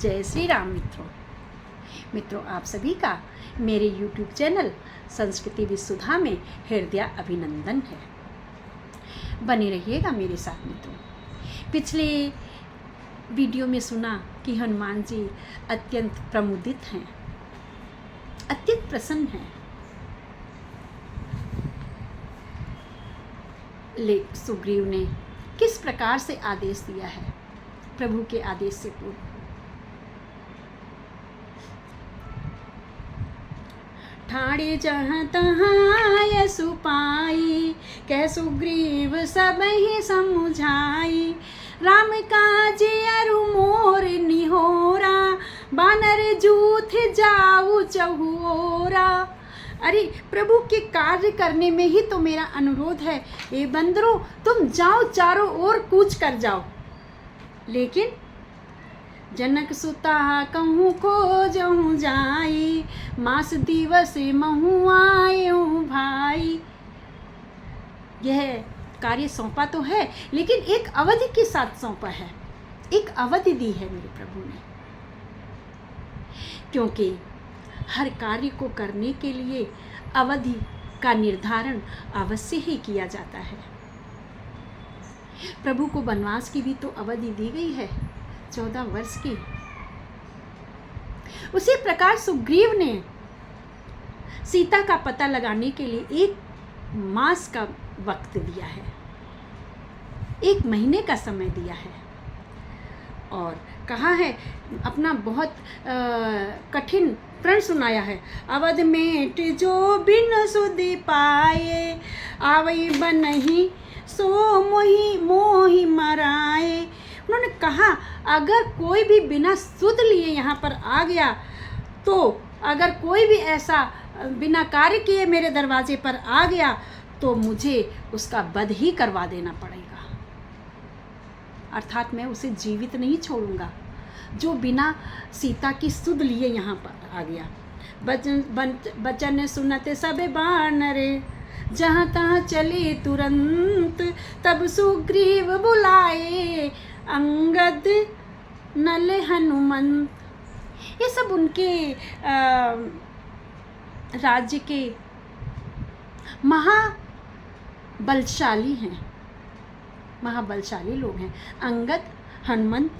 जय श्री राम मित्रों आप सभी का मेरे YouTube चैनल संस्कृति विसुधा में हृदय अभिनंदन है। बने रहिएगा मेरे साथ मित्रों। पिछले वीडियो में सुना कि हनुमान जी अत्यंत प्रमुदित हैं, अत्यंत प्रसन्न हैं। सुग्रीव ने किस प्रकार से आदेश दिया है प्रभु के आदेश से पूर्व। ठाणे जहाँ तहाँ यसु पाई, कह सुग्रीव सब ही समुझाई। राम काज अरु मोर निहोरा, बानर जूथ जाऊ चहुओरा। अरे प्रभु के कार्य करने में ही तो मेरा अनुरोध है। ए बंदरों, तुम जाओ, चारों ओर कूच कर जाओ। लेकिन जनक सुता कहूँ खोजहूँ जाई, मास दिवस महु आयऊँ भाई। यह कार्य सौंपा तो है, लेकिन एक अवधि के साथ सौंपा है, एक अवधि दी है मेरे प्रभु ने। क्योंकि हर कार्य को करने के लिए अवधि का निर्धारण अवश्य ही किया जाता है। प्रभु को वनवास की भी तो अवधि दी गई है, 14 वर्ष की। उसी प्रकार सुग्रीव ने सीता का पता लगाने के लिए 1 मास का वक्त दिया है, 1 महीने का समय दिया है और कहा है अपना बहुत कठिन प्रण सुनाया है। अवध मेट जो बिन सुधि पाए, आवई बनहि सो मोहि मराए। उन्होंने कहा अगर कोई भी बिना सुध लिए यहाँ पर आ गया, तो अगर कोई भी ऐसा बिना कार्य किए मेरे दरवाजे पर आ गया, तो मुझे उसका वध ही करवा देना पड़ेगा। अर्थात मैं उसे जीवित नहीं छोड़ूंगा जो बिना सीता की सुध लिए यहाँ पर आ गया। बचन सुनते सबे बानरे, जहाँ तहाँ चले तुरंत। तब सुग्रीव बुलाए अंगद नल हनुमंत। ये सब उनके राज्य के महाबलशाली हैं, महाबलशाली लोग हैं। अंगद, हनुमंत।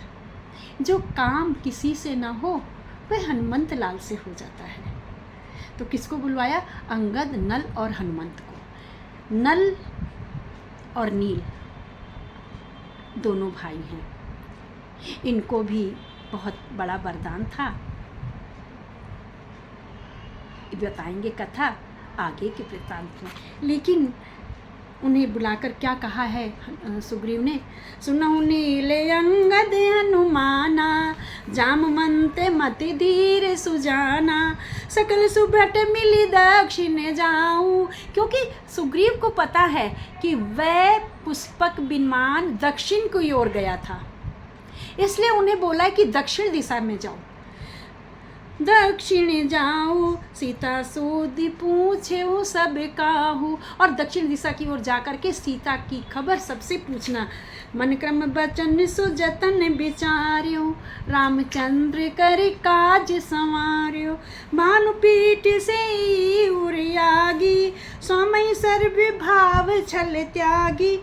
जो काम किसी से ना हो वह हनुमंत लाल से हो जाता है। तो किसको बुलवाया? अंगद, नल और हनुमंत को। नल और नील दोनों भाई हैं। इनको भी बहुत बड़ा वरदान था। बताएंगे कथा आगे के वृत्तांत में। लेकिन उन्हें बुलाकर क्या कहा है सुग्रीव ने? सुनहु नीले अंगद हनुमाना, जामवंत मति धीर सुजाना। सकल सुभट मिली दक्षिण जाऊं। क्योंकि सुग्रीव को पता है कि वह पुष्पक विमान दक्षिण की ओर गया था, इसलिए उन्हें बोला कि दक्षिण दिशा में जाओ। दक्षिण जाऊं सीता सोदी पूछे वो सब काहू। और दक्षिण दिशा की ओर जाकर के सीता की खबर सबसे पूछना। मन क्रम बचन सो जतन विचार्यो, रामचंद्र कर काज संवार्यो। भानुपीठ से उरियागी, स्वामी सर्व भाव छल त्यागी।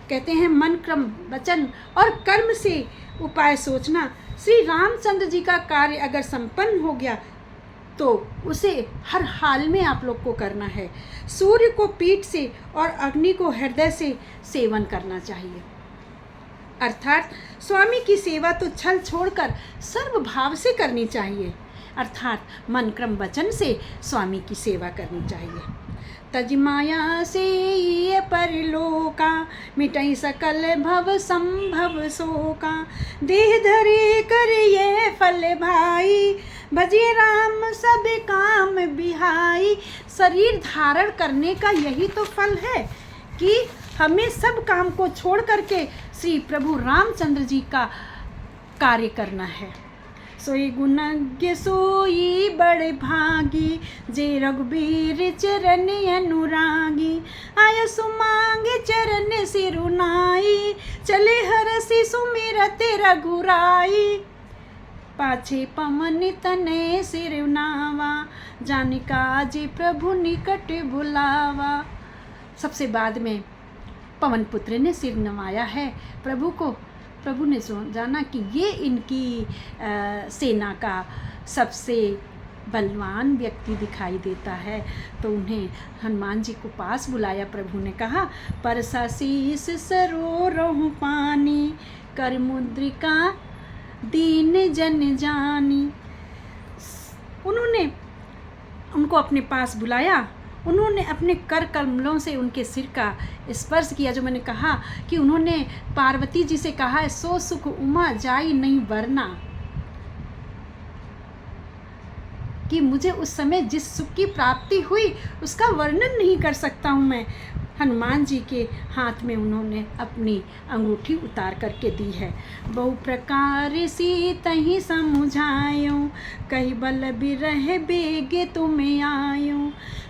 कहते हैं मन क्रम वचन और कर्म से उपाय सोचना। श्री रामचंद्र जी का कार्य अगर संपन्न हो गया तो उसे हर हाल में आप लोग को करना है। सूर्य को पीठ से और अग्नि को हृदय से सेवन करना चाहिए। अर्थात स्वामी की सेवा तो छल छोड़कर सर्व भाव से करनी चाहिए। अर्थात मन क्रम वचन से स्वामी की सेवा करनी चाहिए। तज माया से ये परलोका, मिटाई सकल भव संभव शोका। देह धरे कर ये फल भाई, भजिए राम सब काम बिहाई। शरीर धारण करने का यही तो फल है कि हमें सब काम को छोड़ करके श्री प्रभु रामचंद्र जी का कार्य करना है। सोई गुणज्ञ सोई बड़े भागी, जे रघुबीर चरण अनुरागी। आय सुमांगे चरण सिरुनाई, चले हरसि सुमिरते रघुराई। पाछे पवन तने सिरनावा, जान काज प्रभु निकट बुलावा। सबसे बाद में पवन पुत्र ने सिर नवाया है प्रभु को। प्रभु ने जाना कि ये इनकी सेना का सबसे बलवान व्यक्ति दिखाई देता है, तो उन्हें हनुमान जी को पास बुलाया। प्रभु ने कहा, परसा शीस सरोरहु पानी, कर मुद्रिका दीन जन जानी। उन्होंने उनको अपने पास बुलाया, उन्होंने अपने कर कमलों से उनके सिर का स्पर्श किया। जो मैंने कहा कि उन्होंने पार्वती जी से कहा है, सो सुख उमा जाई नहीं वरना, कि मुझे उस समय जिस सुख की प्राप्ति हुई उसका वर्णन नहीं कर सकता हूँ मैं। हनुमान जी के हाथ में उन्होंने अपनी अंगूठी उतार करके दी है। बहु प्रकार सीतहि समुझायो, कही बल बिरह बेगे तुम्हें आयो।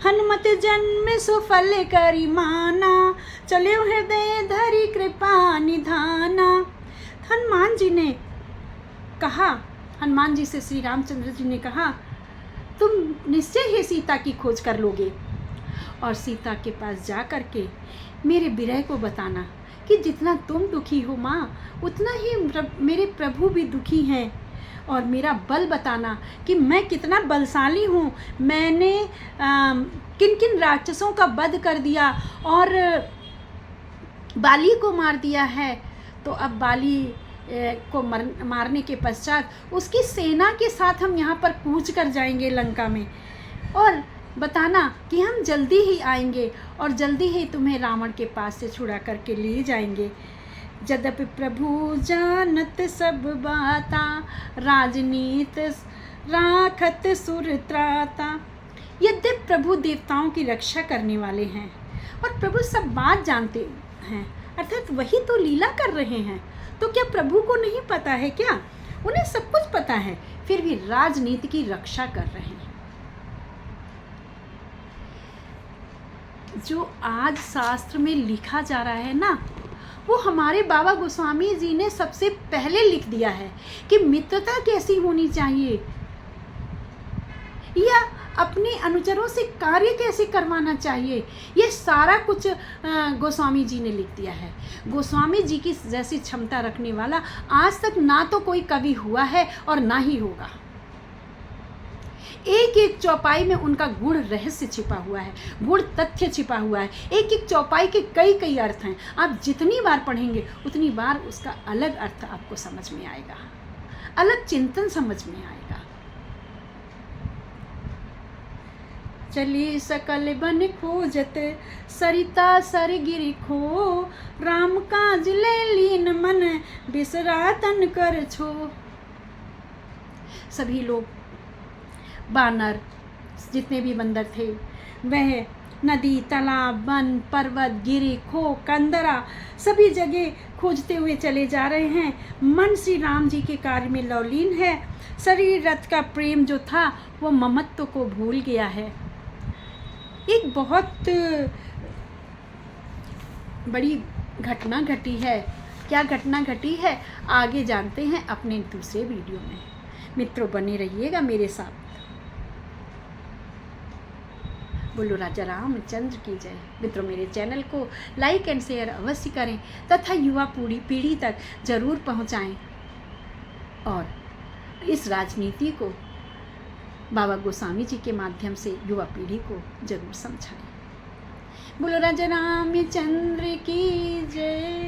हनुमत जन्म सुफल करी माना, चले हृदय धरी कृपा निधाना। हनुमान जी ने कहा, हनुमान जी से श्री रामचंद्र जी ने कहा, तुम निश्चय ही सीता की खोज कर लोगे और सीता के पास जा कर के मेरे विरह को बताना कि जितना तुम दुखी हो माँ, उतना ही मेरे प्रभु भी दुखी हैं। और मेरा बल बताना कि मैं कितना बलशाली हूँ, मैंने किन किन राक्षसों का वध कर दिया और बाली को मार दिया है। तो अब बाली को मारने के पश्चात उसकी सेना के साथ हम यहाँ पर कूच कर जाएंगे लंका में, और बताना कि हम जल्दी ही आएंगे और जल्दी ही तुम्हें रावण के पास से छुड़ा करके ले जाएंगे। यद्यपि प्रभु जानत सब बाता, राजनीत राखत सुर त्राता। यद्यपि प्रभु देवताओं की रक्षा करने वाले हैं और प्रभु सब बात जानते हैं, अर्थात वही तो लीला कर रहे हैं, तो क्या प्रभु को नहीं पता है क्या? उन्हें सब कुछ पता है, फिर भी राजनीति की रक्षा कर रहे हैं। जो आज शास्त्र में लिखा जा रहा है ना, वो हमारे बाबा गोस्वामी जी ने सबसे पहले लिख दिया है कि मित्रता कैसी होनी चाहिए या अपने अनुचरों से कार्य कैसे करवाना चाहिए। ये सारा कुछ गोस्वामी जी ने लिख दिया है। गोस्वामी जी की जैसी क्षमता रखने वाला आज तक ना तो कोई कवि हुआ है और ना ही होगा। एक एक चौपाई में उनका गुण रहस्य छिपा हुआ है, गुण तथ्य छिपा हुआ है। एक एक चौपाई के कई कई अर्थ हैं। आप जितनी बार पढ़ेंगे उतनी बार उसका अलग अर्थ आपको समझ में आएगा, अलग चिंतन समझ में आएगा। चली सकल बन खोजत, सरिता सर गिरि खो, राम काज ले लीन मन, बिसरा तन कर छो। सभी लोग, बानर, जितने भी बंदर थे, वह नदी, तालाब, वन, पर्वत, गिरी, खो, कंदरा सभी जगह खोजते हुए चले जा रहे हैं। मन श्री राम जी के कार्य में लवलीन है। शरीर रथ का प्रेम जो था वो ममत्व को भूल गया है। एक बहुत बड़ी घटना घटी है। क्या घटना घटी है आगे जानते हैं अपने दूसरे वीडियो में। मित्रों बने रहिएगा मेरे साथ। बोलो राजा रामचंद्र की जय। मित्रों मेरे चैनल को लाइक एंड शेयर अवश्य करें तथा युवा पीढ़ी तक जरूर पहुंचाएं और इस राजनीति को बाबा गोस्वामी जी के माध्यम से युवा पीढ़ी को जरूर समझाएं। बोलो राजा रामचंद्र की जय।